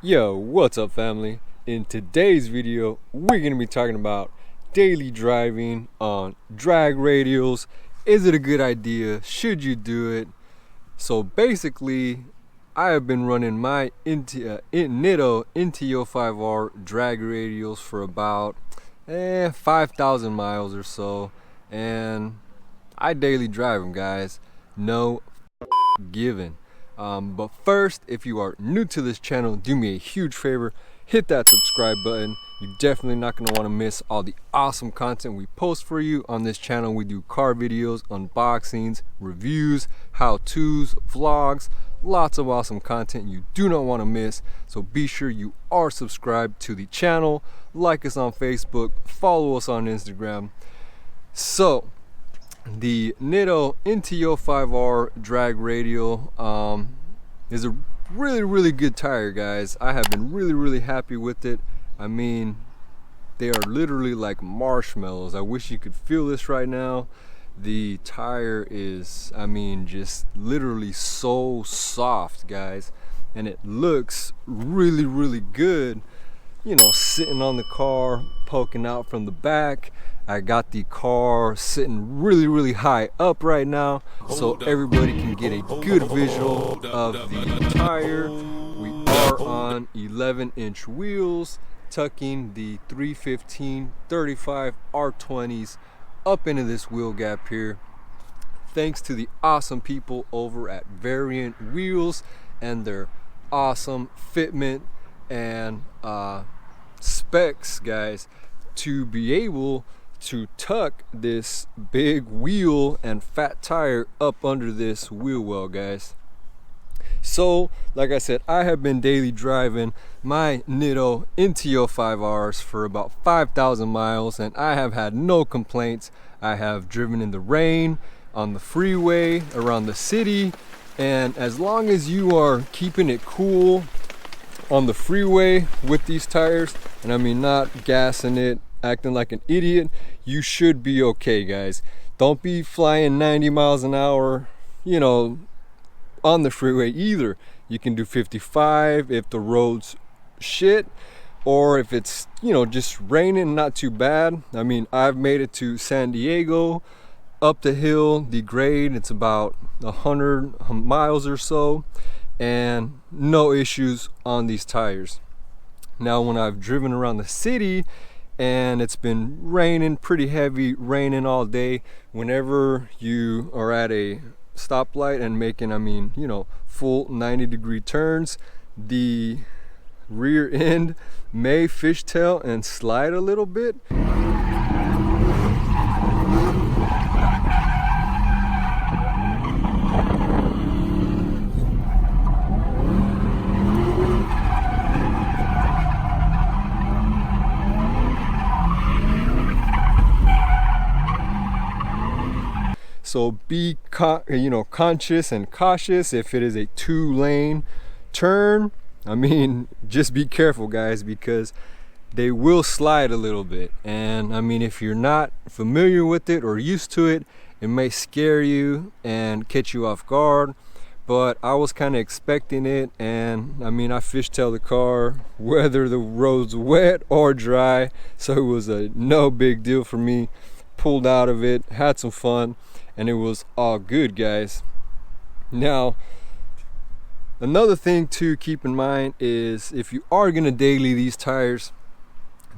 Yo, what's up family? In today's video, we're going to be talking about daily driving on drag radials. Is it a good idea? Should you do it? So basically, I have been running my Nitto Intio 5R drag radials for about 5,000 miles or so. And I daily drive them, guys. No given. But first, if you are new to this channel, do me a huge favor, hit that subscribe button. You're definitely not going to want to miss all the awesome content we post for you on this channel. We do car videos, unboxings, reviews, how-tos, vlogs, lots of awesome content you do not want to miss. So be sure you are subscribed to the channel, like us on Facebook, follow us on Instagram. So the Nitto Intio 5R drag radial is a really good tire, guys. I have been really happy with it. I mean, they are literally like marshmallows. I wish you could feel this right now. The tire is, I mean, just literally so soft, guys, and it looks really good, you know, sitting on the car, poking out from the back. I got the car sitting really high up right now, so everybody can get a good visual of the tire. We are on 11-inch wheels, tucking the 315/35 R20s up into this wheel gap here. Thanks to the awesome people over at Variant Wheels and their awesome fitment and specs, guys, to be able to tuck this big wheel and fat tire up under this wheel well, guys. So like I said, I have been daily driving my Nitto Intio 5Rs for about 5,000 miles and I have had no complaints. I have driven in the rain, on the freeway, around the city, and as long as you are keeping it cool on the freeway with these tires, and I mean not gassing it, acting like an idiot, you should be okay, guys. Don't be flying 90 miles an hour, you know, on the freeway either. You can do 55 if the road's shit, or if it's, you know, just raining, not too bad. I mean, I've made it to San Diego, up the hill, the grade, it's about 100 miles or so, and no issues on these tires. Now, when I've driven around the city and it's been raining, pretty heavy raining all day, whenever you are at a stoplight and making, I mean, you know, full 90-degree turns, the rear end may fishtail and slide a little bit. So be conscious and cautious if it is a 2-lane turn. I mean, just be careful, guys, because they will slide a little bit. And I mean, if you're not familiar with it or used to it, it may scare you and catch you off guard. But I was kind of expecting it, and I mean, I fishtailed the car whether the road's wet or dry, so it was a no big deal for me. Pulled out of it, had some fun, and it was all good, guys. Now, another thing to keep in mind is if you are gonna daily these tires,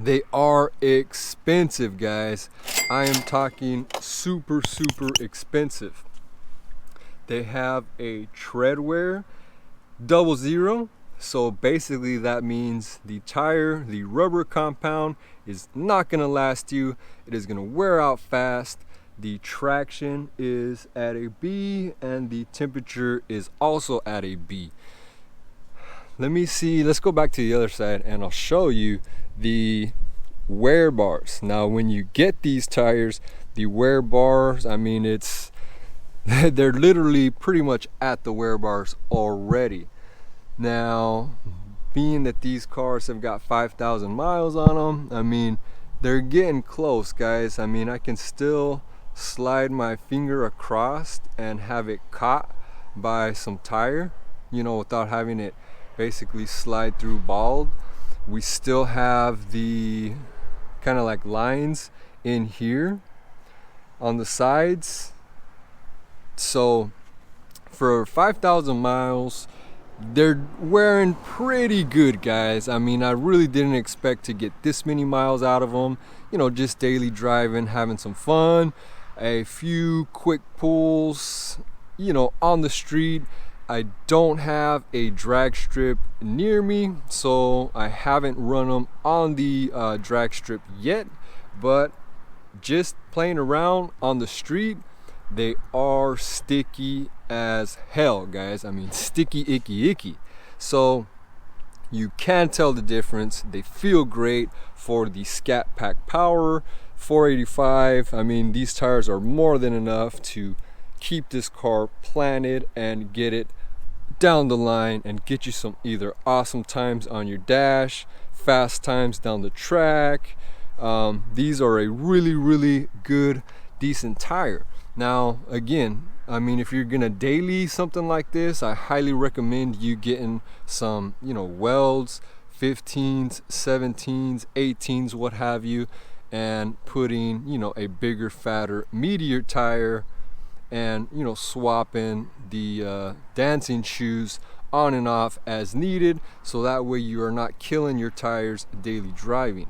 they are expensive, guys. I am talking super expensive. They have a tread wear 00, so basically that means the tire, the rubber compound, is not gonna last you. It is gonna wear out fast. The traction is at a B and the temperature is also at a B. Let me see, let's go back to the other side and I'll show you the wear bars. Now, when you get these tires, the wear bars, I mean, they're literally pretty much at the wear bars already. Now, being that these cars have got 5,000 miles on them, I mean, they're getting close, guys. I mean, I can still slide my finger across and have it caught by some tire, you know, without having it basically slide through bald. We still have the kind of like lines in here on the sides. So for 5,000 miles, they're wearing pretty good, guys. I mean, I really didn't expect to get this many miles out of them. You know, just daily driving, having some fun, a few quick pulls, you know, on the street. I don't have a drag strip near me, so I haven't run them on the drag strip yet, but just playing around on the street, they are sticky as hell, guys. I mean, sticky, icky. So you can tell the difference. They feel great for the Scat Pack Power 485. I mean, these tires are more than enough to keep this car planted and get it down the line and get you some either awesome times on your dash, fast times down the track. These are a really good, decent tire. Now, again, I mean, if you're gonna daily something like this, I highly recommend you getting some, you know, welds, 15s, 17s, 18s, what have you, and putting, you know, a bigger, fatter Meteor tire, and, you know, swapping the dancing shoes on and off as needed, so that way you are not killing your tires daily driving.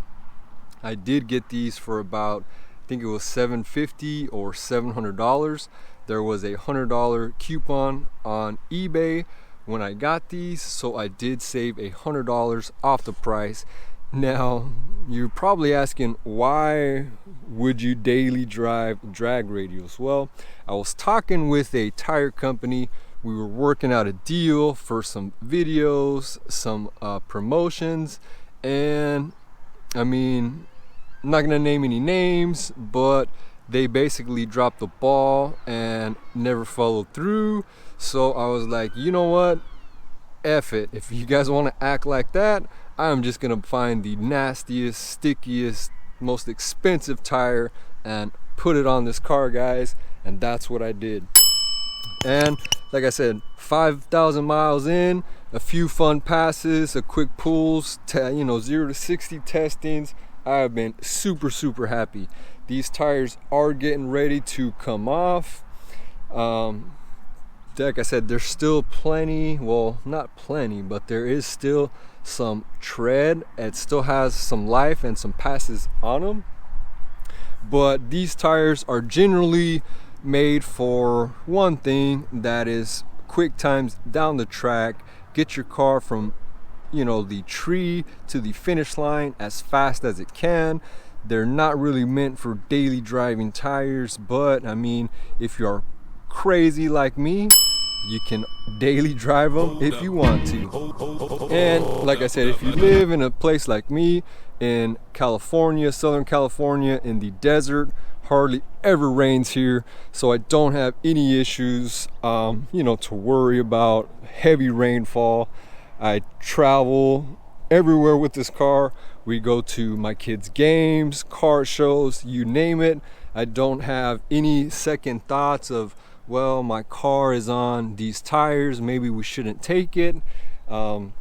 I did get these for about, I think it was $750 or $700. There was a $100 coupon on eBay when I got these, so I did save $100 off the price. Now, you're probably asking, why would you daily drive drag radials? Well, I was talking with a tire company. We were working out a deal for some videos, some promotions, and I mean, I'm not gonna name any names, but they basically dropped the ball and never followed through. So I was like, you know what? F it. If you guys want to act like that, I'm just gonna find the nastiest, stickiest, most expensive tire and put it on this car, guys. And that's what I did. And like I said, 5,000 miles in, a few fun passes, a quick pulls, 0 to 60 testings. I have been super happy. These tires are getting ready to come off. Like I said, there's still plenty, well, not plenty, but there is still some tread. It still has some life and some passes on them. But these tires are generally made for one thing, that is quick times down the track. Get your car from, the tree to the finish line as fast as it can. They're not really meant for daily driving tires, but I mean, if you're crazy like me, you can daily drive them if you want to. And like I said, if you live in a place like me in California, Southern California, in the desert, hardly ever rains here, so I don't have any issues to worry about heavy rainfall. I travel everywhere with this car. We go to my kids' games, car shows, you name it. I don't have any second thoughts of, well, my car is on these tires, maybe we shouldn't take it. No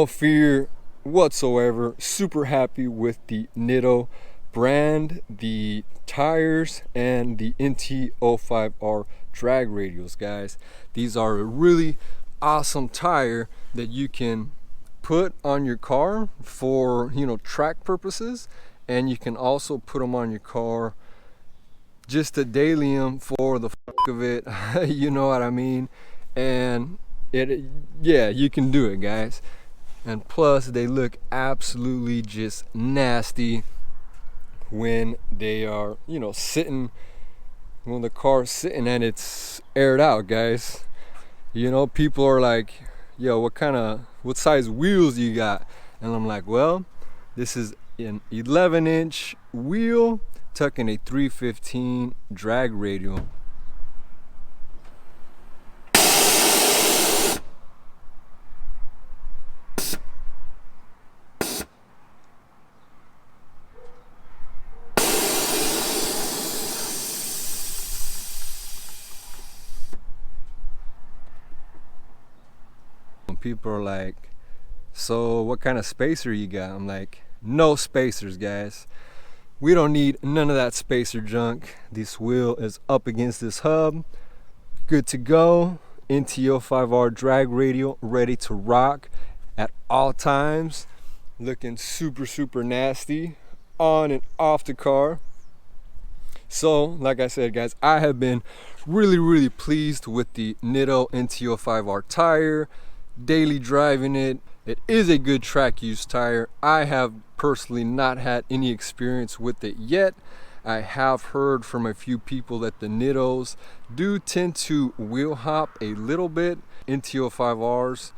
fear whatsoever. Super happy with the Nitto brand, the tires, and the NT05R drag radials, guys. These are a really awesome tire that you can put on your car for track purposes, and you can also put them on your car just to daily them for the fuck of it. You know what I mean? And you can do it, guys. And plus, they look absolutely just nasty when they are sitting, when the car's sitting and it's aired out, guys. People are like, yo, what size wheels you got? And I'm like, well, this is an 11-inch wheel tucking a 315 drag radial. people are like, so what kind of spacer you got? I'm like, no spacers, guys. We don't need none of that spacer junk. This wheel is up against this hub, good to go. NTO 5R drag radial, ready to rock at all times. Looking super nasty on and off the car. So like I said, guys, I have been really pleased with the Nitto NTO 5R tire. Daily driving it. It is a good track use tire. I have personally not had any experience with it yet. I have heard from a few people that the Nittos do tend to wheel hop a little bit. NTO 5Rs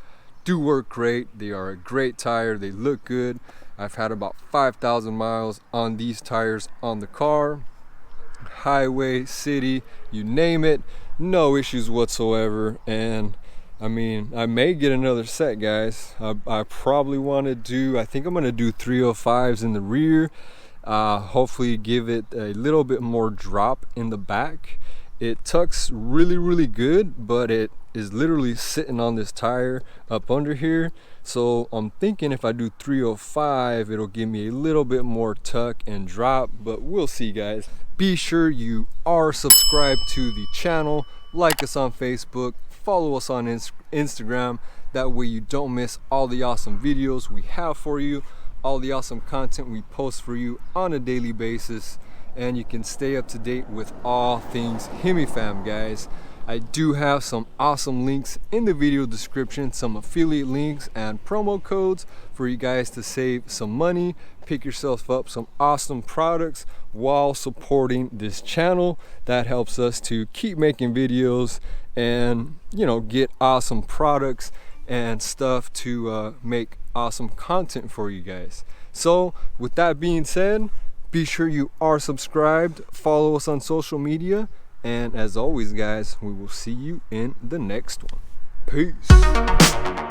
do work great. They are a great tire. They look good. I've had about 5,000 miles on these tires on the car. Highway, city, you name it, no issues whatsoever. And I mean, I may get another set, guys. I probably want to do, I think I'm going to do 305s in the rear. Hopefully give it a little bit more drop in the back. It tucks really good, but it is literally sitting on this tire up under here. So I'm thinking if I do 305, it'll give me a little bit more tuck and drop, but we'll see, guys. Be sure you are subscribed to the channel, like us on Facebook, follow us on Instagram. That way you don't miss all the awesome videos we have for you, all the awesome content we post for you on a daily basis, and you can stay up to date with all things Hemifam, guys. I do have some awesome links in the video description, some affiliate links and promo codes for you guys to save some money, pick yourself up some awesome products while supporting this channel. That helps us to keep making videos and, you know, get awesome products and stuff to make awesome content for you guys. So with that being said, be sure you are subscribed, follow us on social media, and as always, guys, we will see you in the next one. Peace.